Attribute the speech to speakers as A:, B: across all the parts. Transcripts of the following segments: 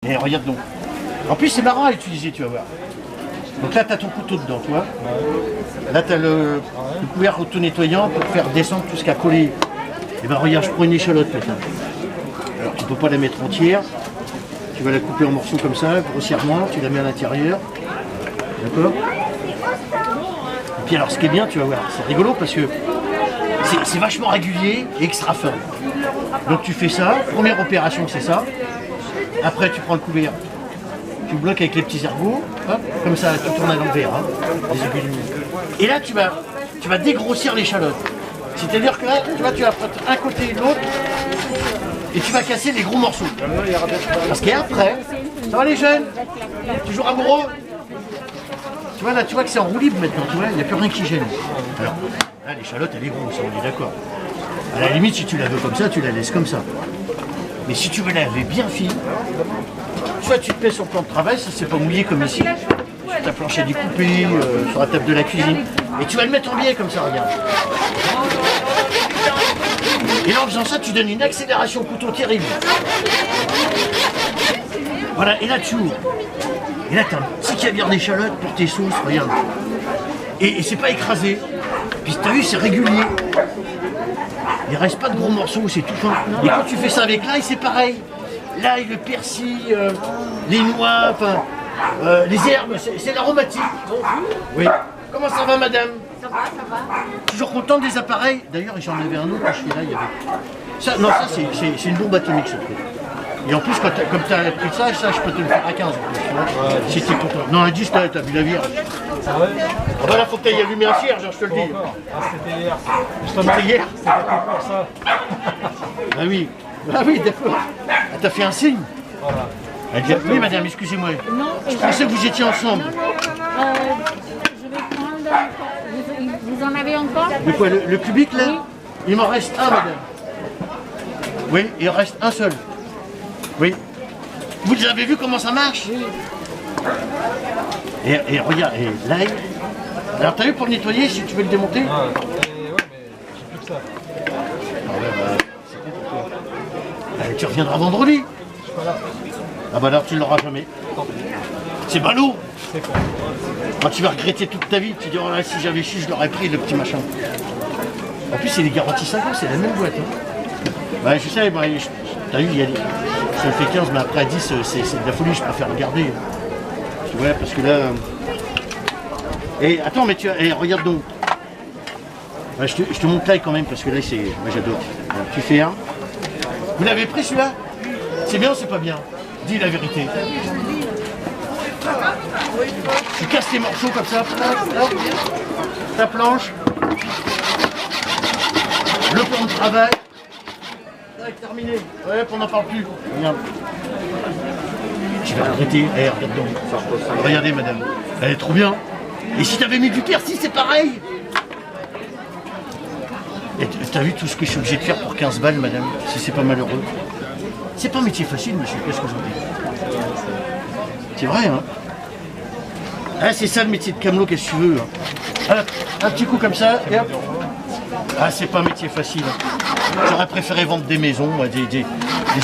A: Et regarde donc. En plus, c'est marrant à utiliser, tu vas voir. Donc là, tu as ton couteau dedans, tu vois. Là, tu as le couvercle auto-nettoyant pour faire descendre tout ce qui a collé. Et ben regarde, je prends une échalote maintenant. Alors, tu ne peux pas la mettre entière. Tu vas la couper en morceaux comme ça, grossièrement. Tu la mets à l'intérieur. D'accord? Et puis alors, ce qui est bien, tu vas voir, c'est rigolo parce que c'est vachement régulier et extra fin. Donc tu fais ça. Première opération, c'est ça. Après, tu prends le couvert. Tu bloques avec les petits ergots, hop, comme ça, tu tournes à l'envers, hein, les aiguilles. Et là, tu vas dégrossir l'échalote. C'est-à-dire que là, tu vas prendre un côté et l'autre, et tu vas casser les gros morceaux. Parce qu'après, ça va les jeunes? Toujours amoureux? Tu vois, là, tu vois que c'est en roue libre maintenant, tu vois, il n'y a plus rien qui gêne. Alors, là, l'échalote, elle est grosse, on est d'accord. À la limite, si tu la veux comme ça, tu la laisses comme ça. Mais si tu veux la laver bien fine, soit tu te mets sur le plan de travail, si c'est pas mouillé comme ici, sur ta planche à découper, sur la table de la cuisine, et tu vas le mettre en biais comme ça, regarde. Et là, en faisant ça, tu donnes une accélération couteau terrible. Voilà, et là tu ouvres. Et là, tu as un petit caviar d'échalote pour tes sauces, regarde. Et c'est pas écrasé. Puis tu as vu, c'est régulier. Il ne reste pas de gros morceaux, c'est tout fin. Et quand tu fais ça avec l'ail, c'est pareil. L'ail, le persil, les noix, enfin, les herbes, c'est l'aromatique. Oui. Comment ça va, madame?
B: Ça va, ça va.
A: Toujours contente des appareils? D'ailleurs, j'en avais un autre, je suis là, il y avait... Ça, non, ça, c'est une bombe atomique, ce truc. Et en plus, comme tu as pris ça, je peux te le faire à 15 en plus, tu vois. Si t'es content. Non, à 10, t'as vu la vierge.
C: Ah ouais?
A: Ah bah là, faut que t'ailles allumer un cierge, je te le dis.
C: Ah, c'était hier.
A: C'était hier?
C: C'était pour ça.
A: Ah oui. Ah oui, d'accord. Ah, t'as fait un signe?
C: Voilà.
A: Elle dit, oui, madame, excusez-moi.
B: Non,
A: Je pensais que vous étiez ensemble.
B: Je vais prendre. Vous en avez encore?
A: De quoi, le cubique, là?
B: Oui.
A: Il m'en reste un, madame. Oui, il en reste un seul. Oui. Vous avez vu comment ça marche?
B: Oui.
A: Et regarde, et l'ail. Alors, t'as vu pour le nettoyer, si tu veux le démonter?
C: Ah, ouais, mais j'ai plus que ça.
A: Ah ouais, bah, c'est con pour toi. Tu reviendras vendredi.
C: Je suis pas là.
A: Ah bah alors tu ne l'auras jamais. C'est ballot.
C: C'est con.
A: Quand tu vas regretter toute ta vie, tu dis oh là, si j'avais su, je l'aurais pris le petit machin. En plus, il est garanti 5 ans, c'est la même boîte. Hein. Bah, je sais, bah, t'as vu, il y a des... ça fait 15, mais après à 10, c'est de la folie, je préfère le garder. Tu vois, parce que là. Et attends, mais tu regarde donc. Ouais, je te montre l'ail quand même, parce que là, c'est. Moi j'adore. Alors, tu fais un. Vous l'avez pris celui-là? C'est bien ou c'est pas bien? Dis la vérité. Tu casses tes morceaux comme ça, ta planche, le plan de travail, terminé. Ouais, on n'en parle plus. Regarde. Tu vas regretter. Eh, regarde donc. Regardez, madame. Elle est trop bien. Et si t'avais mis du persil, c'est pareil. Et t'as vu tout ce que je suis obligé de faire pour 15 balles, madame, si c'est pas malheureux? C'est pas un métier facile, monsieur, qu'est-ce que je vous dis? C'est vrai, hein? Ah, c'est ça le métier de camelot, qu'est-ce que tu veux? Hein? Hop, un petit coup comme ça, et hop. Ah, c'est pas un métier facile. Hein. J'aurais préféré vendre des maisons, moi, des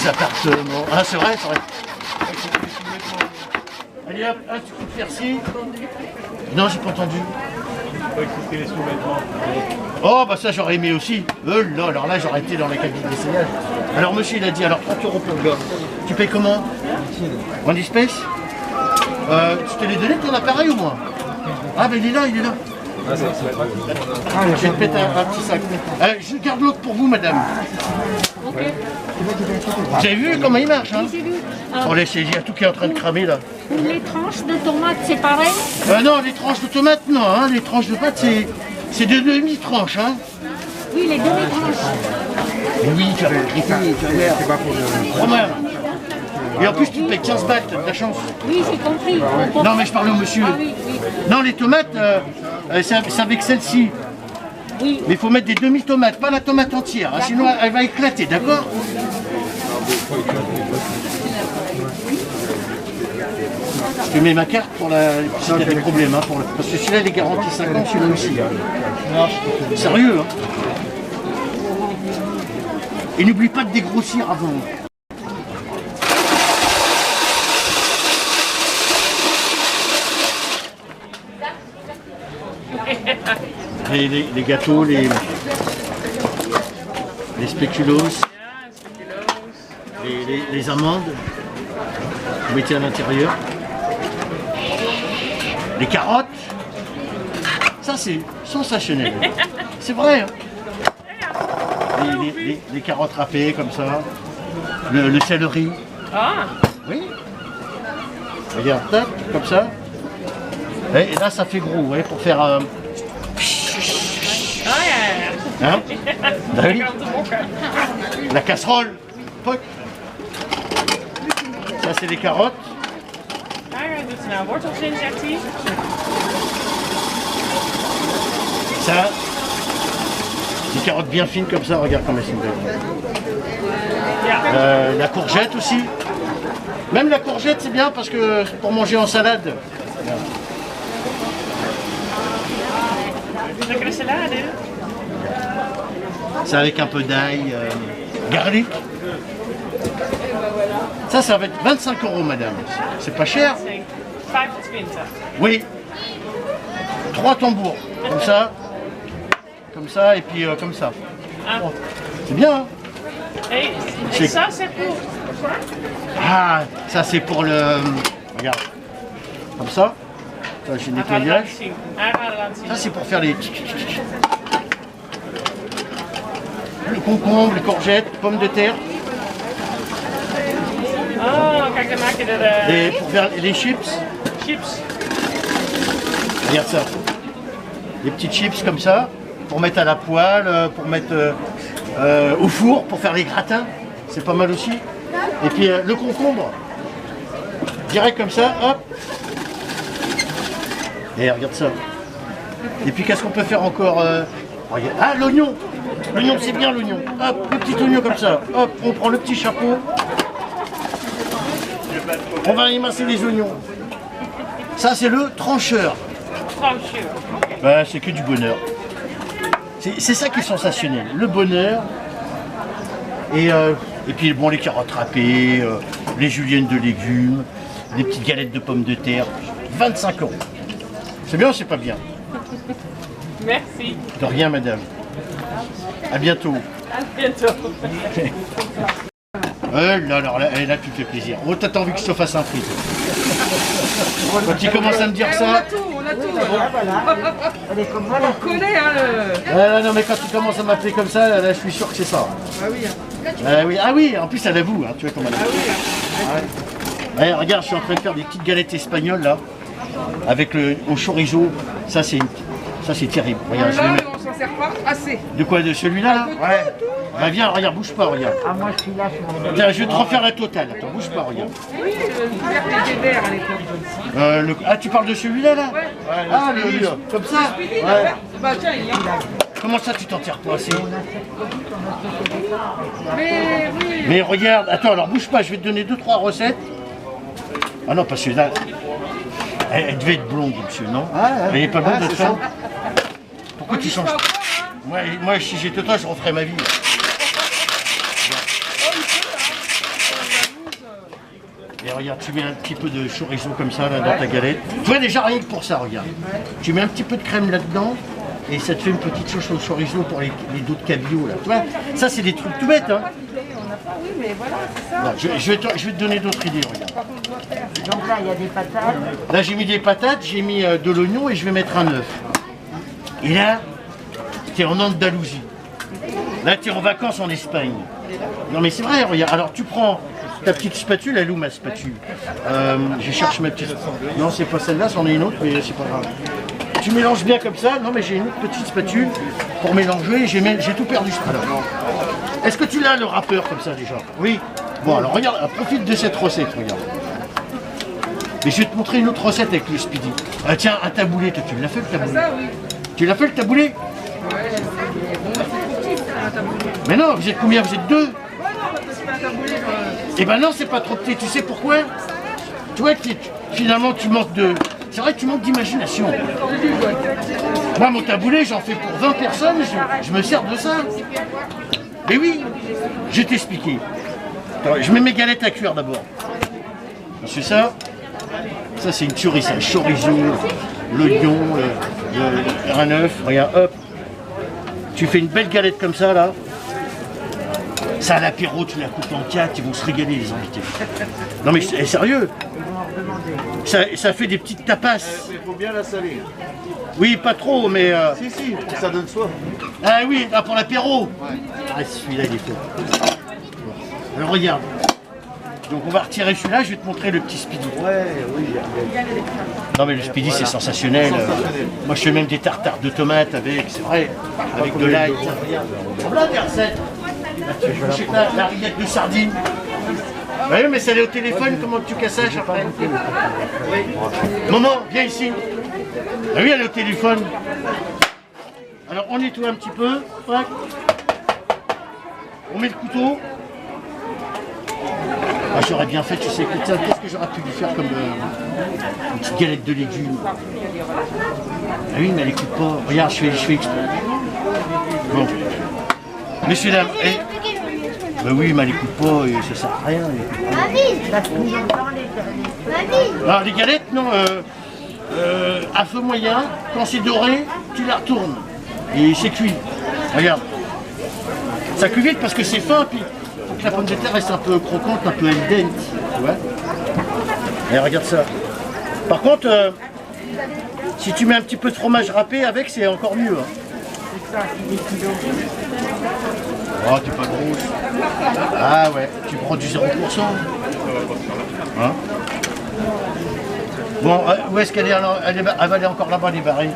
A: appartements. Ah, c'est vrai, c'est vrai. Allez hop, un petit coup de persil. Non, j'ai pas entendu.
C: Écouter les sous-vêtements.
A: Oh, bah ça j'aurais aimé aussi. Là, alors là j'aurais été dans la cabine d'essayage. Alors monsieur il a dit, alors 30 € pour le gars. Tu payes comment? En espèces? Tu te l'ai donné ton appareil ou moi? Ah ben il est là, il est là.
C: Ah, ça va pas.
A: Je vais te mettre un petit sac. Je garde l'autre pour vous madame.
B: Ok.
A: Vous avez vu comment il marche hein?
B: J'ai vu.
A: Oh laissez, il y a tout qui est en train de cramer là.
B: Pour les tranches de tomates, c'est pareil?
A: Non, les tranches de tomates non, hein. Les tranches de pâtes c'est de demi-tranches hein.
B: Oui, les demi-tranches.
A: Mais oui, tu as c'est pas pour crois-moi. Et en plus, tu te payes 15 balles, t'as de la chance.
B: Oui, j'ai compris.
A: Non, mais je parle au monsieur.
B: Ah oui, oui.
A: Non, les tomates, c'est avec celle-ci.
B: Oui.
A: Mais il faut mettre des demi-tomates, pas la tomate entière, hein, sinon elle va éclater, d'accord? Je te mets ma carte pour la... si t'as des problèmes, hein, parce que celui-là il est garanti 5 ans, celui-là aussi. Hein. Sérieux, hein? Et n'oublie pas de dégrossir avant. les gâteaux, les spéculoos, les amandes. Vous mettez à l'intérieur. Les carottes. Ça, c'est sensationnel. C'est vrai. Hein. Les carottes râpées comme ça. Le céleri.
D: Ah,
A: Oui. Regarde, tac, comme ça. Et là, ça fait gros, vous voyez, pour faire...
D: ah ja.
A: Hein Bah oui.
D: Lekker om te mokken.
A: La casserole. Poc. Ça, c'est les carottes.
D: Ah, hij doet nou wortels in, zegt hij.
A: Ça, des carottes bien fines comme ça, regarde comme elles sont belles.
D: Ja.
A: La courgette aussi. Même la courgette, c'est bien parce que pour manger en salade.
D: Lekkere salade.
A: C'est avec un peu d'ail, garlic. Ça va être 25 €, madame. C'est pas cher.
D: 25.
A: Oui. 3 tambours. Comme ça, et puis comme ça.
D: Ah.
A: C'est bien, hein?
D: Et
A: C'est-
D: ça, c'est pour...
A: Ah, ça c'est pour le... Regarde. Comme ça. Ça, j'ai
D: Hij gaat het laten
A: nettoyage.
D: zien. Hij gaat het laten zien.
A: Ça c'est pour faire les... Le concombre, les courgettes, pommes de terre.
D: Oh, kijk, dan maak je er
A: Pour faire les chips.
D: chips.
A: Regarde ça. Des petites chips comme ça. Pour mettre à la poêle, pour mettre au four, pour faire les gratins. C'est pas mal aussi. Et puis le concombre. Direct comme ça, hop. Et regarde ça. Et puis qu'est-ce qu'on peut faire encore regarde. Ah, l'oignon. L'oignon, c'est bien l'oignon. Hop, le petit oignon comme ça. Hop, on prend le petit chapeau. On va émincer les oignons. Ça, c'est le trancheur.
D: Trancheur.
A: Bah, c'est que du bonheur. C'est ça qui est sensationnel. Le bonheur. Et puis, bon, les carottes râpées, les juliennes de légumes, les petites galettes de pommes de terre. 25 €. C'est bien ou c'est pas bien?
D: Merci.
A: De rien, madame. À bientôt.
D: À bientôt.
A: Alors là, tu fais plaisir. Oh, t'as envie que je te fasse un frites. Quand tu commences à me dire ça...
E: On a tout. On connaît, hein, le...
A: Non, mais quand tu commences à m'appeler comme ça, là, je suis sûr que c'est ça.
E: Ah oui,
A: Ah oui, en plus elle avoue, hein, tu vois comment elle avoue. Ouais, regarde, je suis en train de faire des petites galettes espagnoles là, avec au chorizo. Ça c'est terrible. Regarde, je vais
E: là,
A: mettre-
E: on s'en sert pas assez.
A: De quoi? De celui-là là? Ouais. Bah viens, regarde, bouge pas, regarde.
B: Ah, moi, je suis là, je suis en
A: Tiens, je vais te refaire la totale. Attends, bouge pas, regarde.
E: Oui, le verre était vert à l'époque.
A: Ah, tu parles de celui-là là? Ah, comme ça? Ouais.
E: Bah tiens, il y a.
A: Comment ça, tu t'en tires pas assez?
E: Mais oui.
A: Mais regarde, attends, alors bouge pas, je vais te donner 2-3 recettes. Ah non, parce que là, elle devait être blonde, monsieur, non? Elle n'est pas blonde de ça? Pourquoi tu changes? Moi, si j'étais toi, je referais ma vie. Et regarde, tu mets un petit peu de chorizo comme ça là, dans ta galette. Tu vois déjà rien que pour ça, regarde. Tu mets un petit peu de crème là-dedans et ça te fait une petite sauce au chorizo pour les dos de cabillaud là. Tu vois, ça c'est des trucs tout bêtes. Hein.
E: Oui, mais voilà, c'est ça.
A: Voilà, je vais te donner d'autres idées, regarde.
B: Donc là, il y a des patates.
A: Là j'ai mis des patates, j'ai mis de l'oignon et je vais mettre un œuf. Et là, t'es en Andalousie. Là t'es en vacances en Espagne. Non mais c'est vrai, regarde. Alors tu prends ta petite spatule, elle est où ma spatule? Je cherche ma petite... Non, c'est pas celle-là, c'en est une autre, mais c'est pas grave. Tu mélanges bien comme ça. Non, mais j'ai une autre petite spatule pour mélanger. J'ai tout perdu. Alors, est-ce que tu l'as, le râpeur, comme ça, déjà? Oui. Bon, alors regarde, profite de cette recette, regarde. Mais je vais te montrer une autre recette avec le speedy. Ah, tiens, un taboulé, toi, tu l'as fait, le taboulé?
E: Ça, oui.
A: Tu l'as fait, le taboulé? Mais non, vous êtes combien? Vous êtes deux? Eh ben non, c'est pas trop petit. Tu sais pourquoi? Tu vois que finalement tu manques de... C'est vrai que tu manques d'imagination. Moi, mon taboulé, j'en fais pour 20 personnes, je me sers de ça. Mais oui, je vais t'expliquer. Attends, je mets mes galettes à cuire d'abord. C'est ça. Ça, c'est une tuerie, ça. Le chorizo, l'oignon, un œuf. Regarde, hop. Tu fais une belle galette comme ça, là. Ça, à l'apéro, tu la coupes en 4, ils vont se régaler, les invités. Non, mais sérieux. Ça fait des petites tapas.
C: Il faut bien la saler.
A: Oui, pas trop, mais...
C: Si, ça donne soif.
A: Ah oui, là, pour l'apéro. Ah, celui-là, il est faux. Alors, regarde. Donc, on va retirer celui-là, je vais te montrer le petit speedy.
C: Ouais, oui.
A: Non, mais le speedy, c'est sensationnel. Moi, je fais même des tartares de tomates avec, c'est vrai, avec de l'ail. Voilà des recettes. Je sais pas, la rillette de sardines. Oui, mais ça allait au téléphone, comment tu cassages après? Maman, viens ici. Ah oui, elle est au téléphone. Alors, on nettoie un petit peu. On met le couteau. Ah, j'aurais bien fait, tu sais, qu'est-ce que j'aurais pu lui faire comme une petite galette de légumes. Ah oui, mais elle écoute pas. Regarde, je fais exprès. Bon. Messieurs, dames, bah oui, mais elle écoute pas, et ça sert à rien. Alors, les galettes, non, à feu moyen, quand c'est doré, tu la retournes. Et c'est cuit. Regarde. Ça cuit vite parce que c'est fin, puis faut que la pomme de terre reste un peu croquante, un peu al dente. Tu vois. Et regarde ça. Par contre, si tu mets un petit peu de fromage râpé avec, c'est encore mieux. Hein. Oh, t'es pas grosse. Ah ouais, tu prends du 0%. Hein? Bon, où est-ce qu'elle est? Elle va aller encore là-bas, les barils.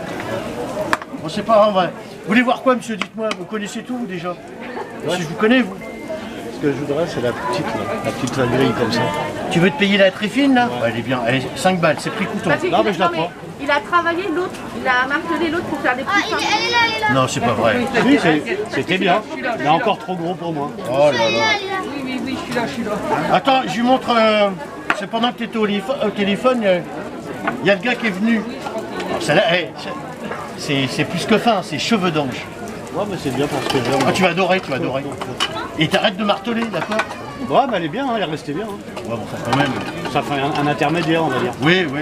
A: Bon, c'est pas grave. Vous voulez voir quoi, monsieur? Dites-moi, vous connaissez tout, vous, déjà? Si je vous connais, vous.
C: Ce que je voudrais, c'est la petite grille comme ça.
A: Tu veux te payer la très fine, là? Ouais, elle est bien. Elle est 5 balles, c'est prix coûteux.
F: Non, mais il a travaillé l'autre, il a martelé l'autre pour faire des petits pains.
B: Elle est là.
A: Non, c'est pas vrai.
C: Oui, c'était bien. Il est encore trop gros pour moi.
A: Oh là là.
E: Oui, je suis là.
A: Attends, je lui montre. C'est pendant que tu étais au téléphone, il y a le gars qui est venu. Alors, celle-là, c'est plus que fin, c'est cheveux d'ange.
C: Ouais, mais c'est bien pour ce que j'aime.
A: Ah, tu vas adorer, tu vas adorer. Et t'arrêtes de marteler, d'accord?
C: Ouais, mais elle est bien, hein, elle est restée bien. Hein.
A: Ouais, bon, ça quand même.
C: Ça fait un intermédiaire, on va dire.
A: Oui, oui.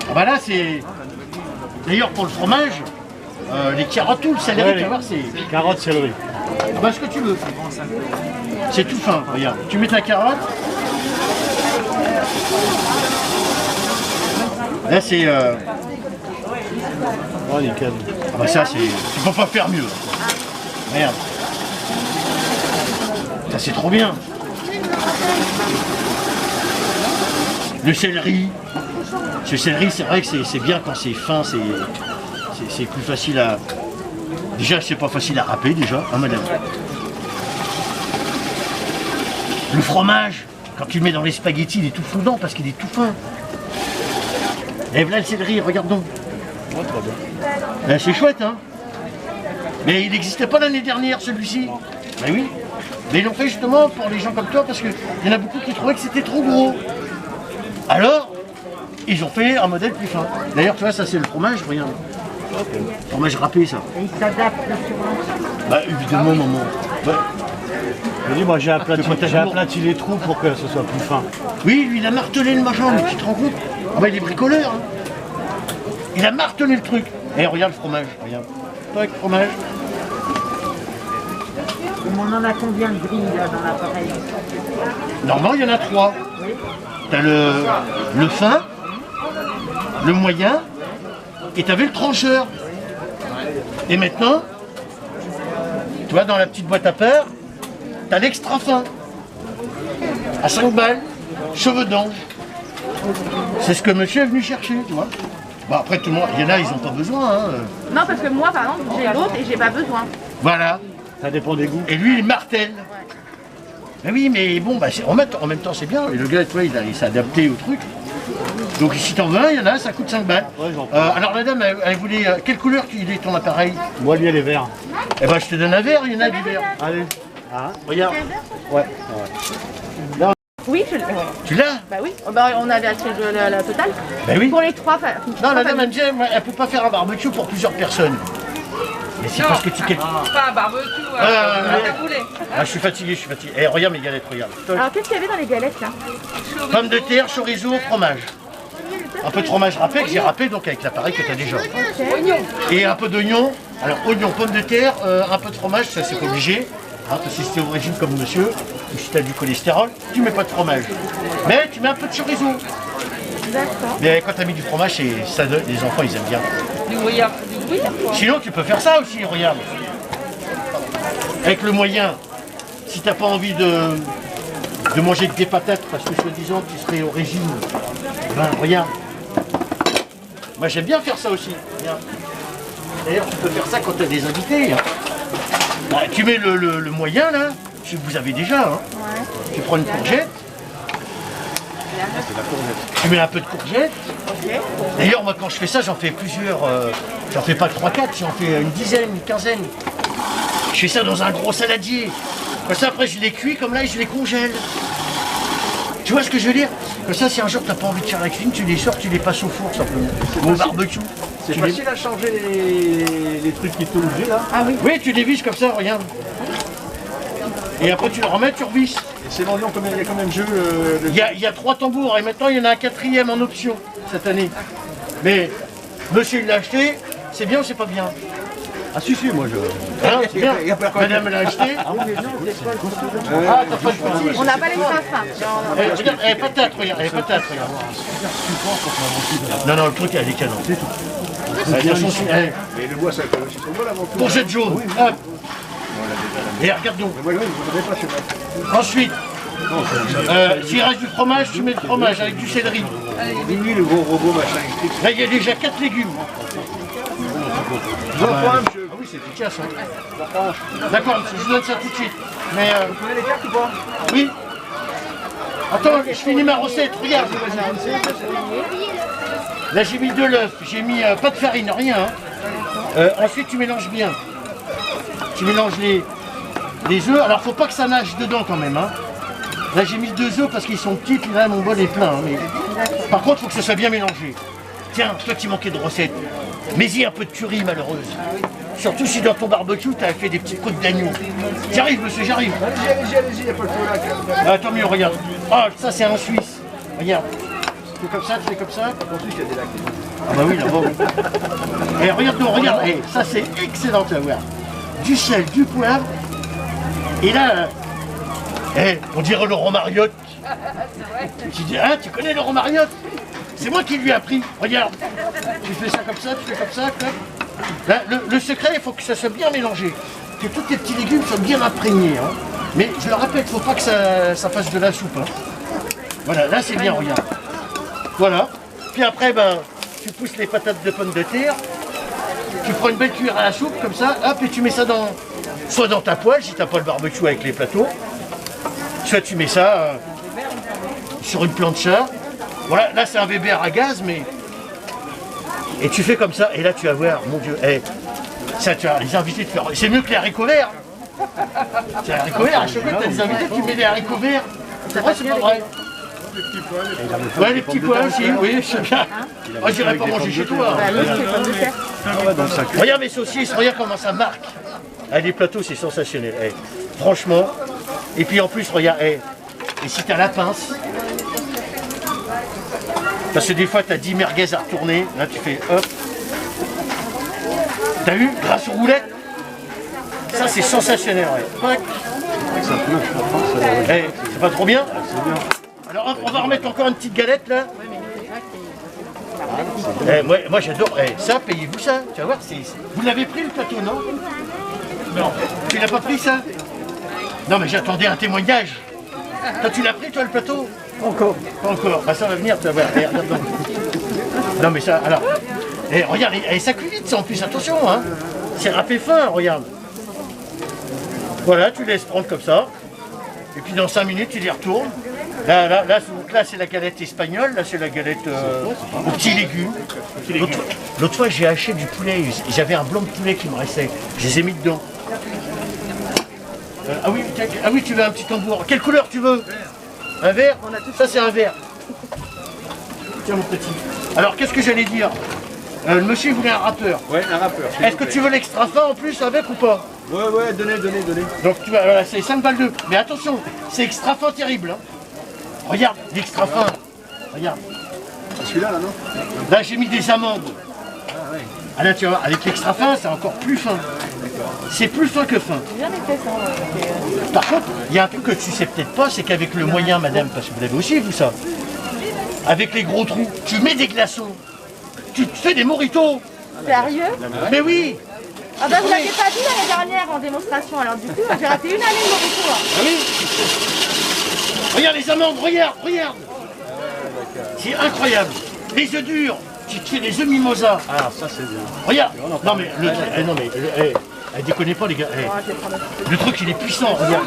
A: Ah bah là, c'est... D'ailleurs, pour le fromage, les carottes, tout, le céleri,
C: Ouais,
A: tu vas voir, c'est...
C: Carottes, céleri.
A: Ah bah, ce que tu veux. C'est tout fin, regarde. Tu mets ta carotte. Là, c'est...
C: Oh, nickel.
A: Ah bah ça, c'est... Tu peux pas faire mieux. Merde. Ça, c'est trop bien. Le céleri. Ce céleri, c'est vrai que c'est bien quand c'est fin, c'est plus facile à... Déjà, c'est pas facile à râper, déjà, hein, madame. Le fromage, quand tu le mets dans les spaghettis, il est tout fondant parce qu'il est tout fin. Et voilà le céleri, regarde donc. Ben, c'est chouette, hein. Mais il n'existait pas l'année dernière, celui-ci. Ben oui. Mais ils l'ont fait justement pour les gens comme toi, parce qu'il y en a beaucoup qui trouvaient que c'était trop gros. Alors, ils ont fait un modèle plus fin. D'ailleurs, tu vois, ça c'est le fromage, regarde. Fromage râpé, ça.
B: Et il s'adapte sur
A: Bah, évidemment, maman. Ouais.
C: Je dis, moi j'ai aplati les trous pour que ce soit plus fin.
A: Oui, lui, il a martelé le machin, mais tu te rends compte? Ah bah, il est bricoleur. Hein. Il a martelé le truc. Et regarde le fromage, regarde. Tac, fromage.
B: On en a combien de grilles là dans l'appareil?
A: Normalement, il y en a 3. T'as le fin, le moyen, et t'avais le trancheur. Et maintenant, tu vois, dans la petite boîte à pain, t'as l'extra fin. À 5 balles, cheveux d'ange. C'est ce que monsieur est venu chercher, tu vois. Bon, après, tout le monde, il y en a, ils n'ont pas besoin. Hein.
F: Non, parce que moi, par exemple, j'ai l'autre et j'ai pas besoin.
A: Voilà.
C: Ça dépend des goûts.
A: Et lui, il martèle. Mais oui, mais bon, bah, en même temps, c'est bien. Et le gars, tu vois, il s'est adapté au truc. Donc, si t'en veux un, il y en a un, ça coûte 5 balles.
C: Ouais,
A: alors, la dame, elle voulait... quelle couleur il est ton appareil?
C: Moi, lui, elle est vert.
A: Eh ben, je te donne un verre, il y en a du vert.
C: Allez. Ah,
A: Regarde.
C: ouais.
F: Oui, je l'ai.
A: Tu l'as?
F: Bah oui, bah, on avait acheté la totale.
A: Bah oui.
F: Pour les trois.
A: Non, la dame, elle me dit, elle peut pas faire un barbecue pour plusieurs personnes. Mais c'est parce que tu...
E: Pas un barbecue, un poulet.
A: Ah, je suis fatigué. Eh, regarde mes galettes, regarde.
F: Alors, qu'est-ce qu'il y avait dans les galettes là?
A: Pommes de terre, chorizo, fromage. Un peu de fromage râpé que j'ai râpé donc avec l'appareil que tu as déjà.
E: Oignon.
A: Et un peu d'oignon Alors, oignons, pommes de terre, un peu de fromage, ça c'est pas obligé. Hein, parce que si tu es au régime comme monsieur, ou si tu as du cholestérol, tu mets pas de fromage. Mais tu mets un peu de chorizo.
F: D'accord.
A: Mais quand tu as mis du fromage, ça donne, les enfants ils aiment bien.
D: Du gruyère.
A: Sinon, tu peux faire ça aussi, regarde. Avec le moyen, si tu n'as pas envie de manger que des patates, parce que soi-disant tu serais au régime, ben regarde. Moi j'aime bien faire ça aussi. D'ailleurs, tu peux faire ça quand tu as des invités. Hein. Bah, tu mets le moyen là, si vous avez déjà. Hein.
F: Ouais.
A: Tu prends une courgette. Tu mets un peu de courgette.
F: Ok.
A: D'ailleurs, moi quand je fais ça, j'en fais plusieurs. J'en fais pas 3-4, j'en fais une dizaine, une quinzaine. Je fais ça dans un gros saladier. Comme ça, après, je les cuis comme là et je les congèle. Tu vois ce que je veux dire? Comme ça, si un jour tu n'as pas envie de faire la cuisine, tu les sors, tu les passes au four simplement. Ou au barbecue.
C: C'est facile à changer les trucs qui tournent là.
F: Ah oui.
A: Oui, tu les visses comme ça, regarde. Et après, tu le remets, tu revisses.
C: Et c'est vendu il y a combien de jeux
A: Il y a 3 tambours et maintenant, il y en a un 4e en option cette année. Mais monsieur, il l'a acheté, c'est bien ou c'est pas bien?
C: Ah si, moi je...
A: Hein, c'est bien. Madame l'a acheté. Ah, t'as pas de petit.
F: On n'a pas les parfums.
A: Regarde, patate, regarde, patate, regarde. Non, non, le truc, elle est canon. C'est tout.
C: Mais le bois, ça peut aussi tomber avant tout.
A: Courgette jaune, hop. Et regarde donc. Ensuite, s'il reste du fromage, tu mets du fromage avec du céleri.
C: Oui, le gros robot machin.
A: Là, il y a déjà 4 légumes. Ah oui, c'est efficace. Hein. D'accord, monsieur, je vous donne ça tout de suite. Mais
C: Vous prenez les cartes ou pas?
A: oui. Attends, je finis ma recette, regarde. Là, j'ai mis de l'œuf, j'ai mis pas de farine, rien. Hein. Ensuite, tu mélanges bien. Tu mélanges les œufs. Alors, faut pas que ça nage dedans quand même. Hein. Là, j'ai mis 2 œufs parce qu'ils sont petits, puis là, mon bol est plein. Hein, mais... Par contre, il faut que ça soit bien mélangé. Tiens, toi qui manquais de recettes, mets-y un peu de curry, malheureuse. Surtout si dans ton barbecue, tu as fait des petites côtes d'agneau. J'arrive, monsieur, j'arrive.
C: Allez-y, il n'y a pas de feu là.
A: Ah, tant mieux, regarde. Ah, ça, c'est un Suisse. Regarde. Tu fais comme ça, tu fais comme ça.
C: En plus, il y a des lacs.
A: Ah bah oui, là-bas, oui. Et regarde, donc, regarde. Eh, ça, c'est excellent à voir. Du sel, du poivre. Et là, on dirait Laurent Mariotte. Tu dis, hein, tu connais Laurent Mariotte? C'est moi qui lui ai appris. Regarde. Tu fais ça comme ça, tu fais comme ça. Là, le secret, il faut que ça soit bien mélangé. Que tous tes petits légumes soient bien imprégnés. Hein. Mais je le répète, il ne faut pas que ça fasse de la soupe. Hein. Voilà, là c'est bien, regarde. Voilà. Puis après, ben, tu pousses les patates de pommes de terre. Tu prends une belle cuillère à la soupe, comme ça, hop, et tu mets ça soit dans ta poêle, si tu n'as pas le barbecue avec les plateaux. Soit tu mets ça sur une plancha. Voilà, là c'est un Weber à gaz, mais... Et tu fais comme ça, et là tu vas voir, mon Dieu, ça tu as les invités de faire... C'est mieux que les haricots verts. C'est les haricots verts, à chaque fois tu as des invités qui mettent des haricots verts. C'est vrai, c'est pas vrai. Ouais, les petits pois aussi, oui, c'est bien. Moi j'irais pas manger chez toi. Regarde mes saucisses, regarde comment ça marque. Les plateaux c'est sensationnel, franchement. Et puis en plus, regarde, et si tu as la pince, parce que des fois, tu as 10 merguez à retourner. Là, tu fais hop. T'as vu? Grâce aux roulettes. Ça, c'est sensationnel. Ouais. C'est pas trop bien? Alors, hop, on va remettre encore une petite galette, là. Moi j'adore. Ça, payez-vous ça. Tu vas voir, vous l'avez pris, le plateau, non? Non. Tu l'as pas pris, ça? Non, mais j'attendais un témoignage. Toi, tu l'as pris, toi, le plateau? Encore. Pas encore. Bah, ça va venir, tu vas voir. Regarde. Non, mais ça, alors. Regarde, ça cuit vite, ça, en plus, attention, hein. C'est râpé fin, regarde. Voilà, tu laisses prendre comme ça. Et puis, dans 5 minutes, tu les retournes. Là, c'est la galette espagnole. Là, c'est la galette aux petits légumes. L'autre fois, j'ai acheté du poulet. J'avais un blanc de poulet qui me restait. Je les ai mis dedans. Ah oui, tu veux un petit tambour. Quelle couleur tu veux? Un vert? Ça, c'est un vert. Tiens, mon petit. Alors, qu'est-ce que j'allais dire? Le monsieur, il voulait un râpeur.
C: Ouais, un râpeur.
A: Est-ce que tu veux l'extra fin en plus avec ou pas?
C: Ouais, donnez.
A: Donc, voilà, c'est 5 balles 2. Mais attention, c'est extra fin terrible. Hein. Regarde, l'extra fin. Regarde.
C: C'est celui-là, là, non?
A: Là, j'ai mis des amandes.
C: Ah, ouais.
A: Ah là, tu vois, avec l'extra fin, c'est encore plus fin. C'est plus fin que fin. Par contre, il y a un truc que tu sais peut-être pas, c'est qu'avec le moyen, madame, parce que vous l'avez aussi, vous, ça, avec les gros trous, tu mets des glaçons, tu te fais des moritos.
F: Sérieux?
A: Mais oui.
F: Ah bah vous l'avez pas dit l'année dernière en démonstration, alors du coup j'ai raté une année de Morito.
A: Ah oui. Regarde les amandes, regarde, regarde. C'est incroyable. Les œufs durs, tu te fais des œufs mimosa.
C: Ah, ça c'est bien.
A: Regarde. Non mais, déconnez pas les gars. Le truc il est puissant, regarde.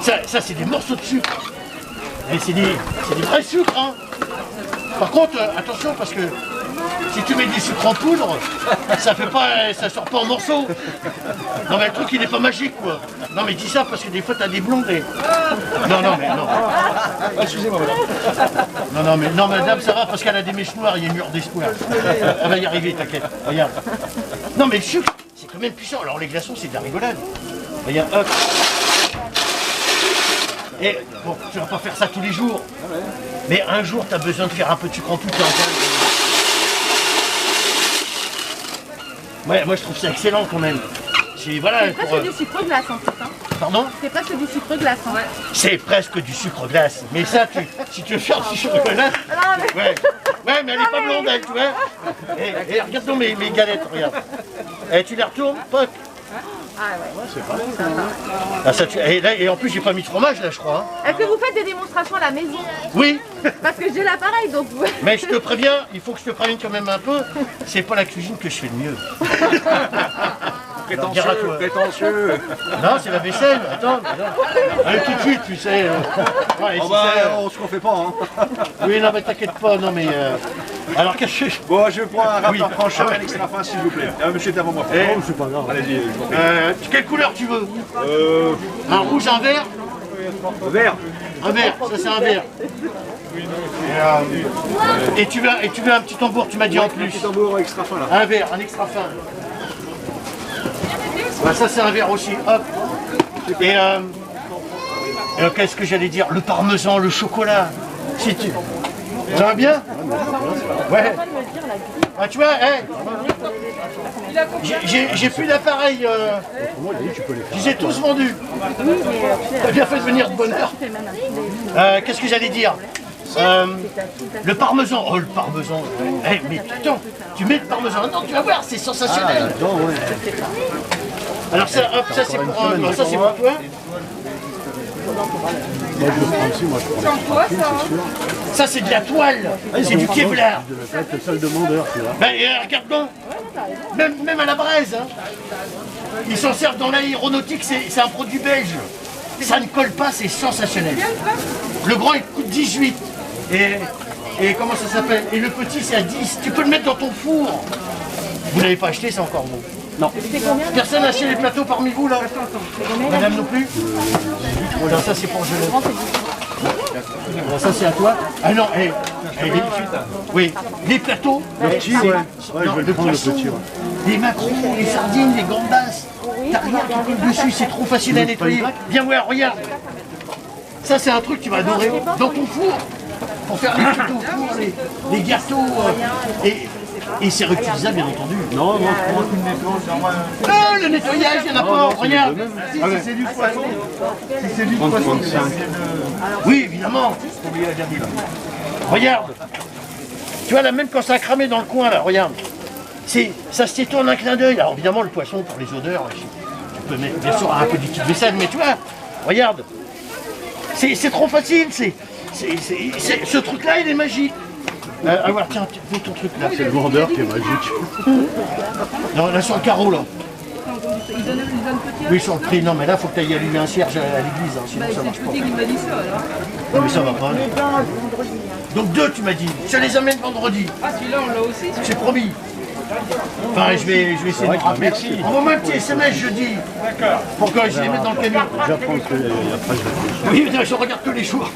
A: Ça c'est des morceaux de sucre. C'est des vrais sucres, hein. Par contre, attention parce que si tu mets du sucre en poudre, ça sort pas en morceaux. Non mais le truc il est pas magique quoi. Non mais dis ça parce que des fois t'as des blondes et... Non mais non.
C: Excusez-moi madame.
A: Non madame ça va parce qu'elle a des mèches noires, il y a une mur d'espoir. Elle va y arriver, t'inquiète. Regarde. Non mais le sucre, c'est quand même puissant. Alors les glaçons c'est de la rigolade. Regarde, hop. Et bon, tu vas pas faire ça tous les jours. Mais un jour t'as besoin de faire un peu de sucre en poudre. Ouais, moi je trouve ça excellent quand même. C'est voilà.
F: C'est presque du sucre glace en fait. Hein.
A: Pardon?
F: C'est presque du sucre glace. Hein.
A: C'est presque du sucre glace. Mais ça, si tu veux faire du sucre glace, ouais, mais elle est pas blonde, elle, tu vois. Et regarde donc mes galettes, regarde. Et tu les retournes, poc.
F: Ah ouais.
C: C'est pas bon.
A: Ah, ça, et en plus, j'ai pas mis de fromage là, je crois. Hein.
F: Est-ce que vous faites des démonstrations à la maison?
A: Oui.
F: Parce que j'ai l'appareil donc.
A: Mais je te préviens, il faut que je te prévienne quand même un peu. C'est pas la cuisine que je fais le mieux.
C: Prétentieux.
A: Non, c'est la vaisselle. Attends. Allez tout de suite, tu sais. Ouais,
C: Oh
A: si
C: bah,
A: c'est,
C: on se refait pas, hein.
A: Oui, non, mais t'inquiète pas, non, mais. Alors, qu'est-ce que je.
C: Bon, je prends un
A: Oui.
C: rapport franchement, un extra fin, s'il vous plaît. Monsieur est avant moi.
A: Eh.
C: Oh, c'est pas grave. Allez-y, je t'en prie.
A: Quelle couleur tu veux? Un rouge, un vert?
C: Vert.
A: Un verre, ça c'est un verre. Et tu veux un petit tambour, tu m'as dit en plus.
C: Petit tambour extra fin là.
A: Un verre, un extra fin. Bah, ça c'est un verre aussi, hop. Et qu'est-ce que j'allais dire? Le parmesan, le chocolat. Si tu... Ça va bien? Ouais. Ah, tu vois, j'ai plus d'appareil. Je les ai tous vendus. T'as bien fait de venir de bonne heure. Qu'est-ce que j'allais dire? Le parmesan. Oh, le parmesan. Mais attends, tu mets le parmesan. Non, tu vas voir, c'est sensationnel. Alors ça, hop, ça c'est pour toi. Ça c'est de la toile, c'est du Kevlar.
C: C'est seul demandeur, tu vois.
A: Ben, regarde donc, même à la braise, hein. Ils s'en servent dans l'aéronautique, c'est un produit belge. Ça ne colle pas, c'est sensationnel. Le grand il coûte 18. Et comment ça s'appelle? Et le petit c'est à 10. Tu peux le mettre dans ton four. Vous l'avez pas acheté, c'est encore bon. Non. Personne n'a acheté les plateaux parmi vous là? Madame non plus? Non, ça c'est pour geler. Ça c'est à toi? Ah non, oui, les plateaux.
C: Le petit, ouais. Ouais, je vais le prendre le petit, ouais.
A: Les macarons, les sardines, les gambas. T'as rien qui colle dessus, c'est trop facile à nettoyer. Viens voir, regarde. Ça c'est un truc que tu vas adorer. Dans ton four, pour faire les gâteaux au four, les gâteaux. Et c'est réutilisable bien entendu.
C: Non, moi je prends un coup de nettoyage.
A: Le nettoyage, il n'y en a pas, regarde. Si c'est du poisson. Si c'est du poisson. Oui, évidemment. Faut oublier la dernière. Regarde. Tu vois là, même quand ça a cramé dans le coin là, regarde. Ça se détourne un clin d'œil. Alors évidemment le poisson pour les odeurs, tu peux mettre bien sûr un peu de petite vaisselle, mais tu vois, regarde. C'est trop facile, ce truc là il est magique. Alors tiens, fais ton truc là.
C: C'est le vendeur qui est magique.
A: Non, là sur le carreau là. Oui, sur le prix, non mais là faut que tu ailles allumer un cierge à l'église, hein, sinon ça marche pas.
E: Il m'a dit ça alors.
A: Non mais ça va pas. Donc 2 tu m'as dit, je les amène vendredi.
E: Ah celui-là on l'a aussi.
A: C'est promis. Enfin je vais essayer de me rappeler. Envoie-moi un petit SMS jeudi. D'accord. Pour que je les mette dans le camion.
C: J'apprends qu'il y a pas de...
A: Oui, je regarde tous les jours.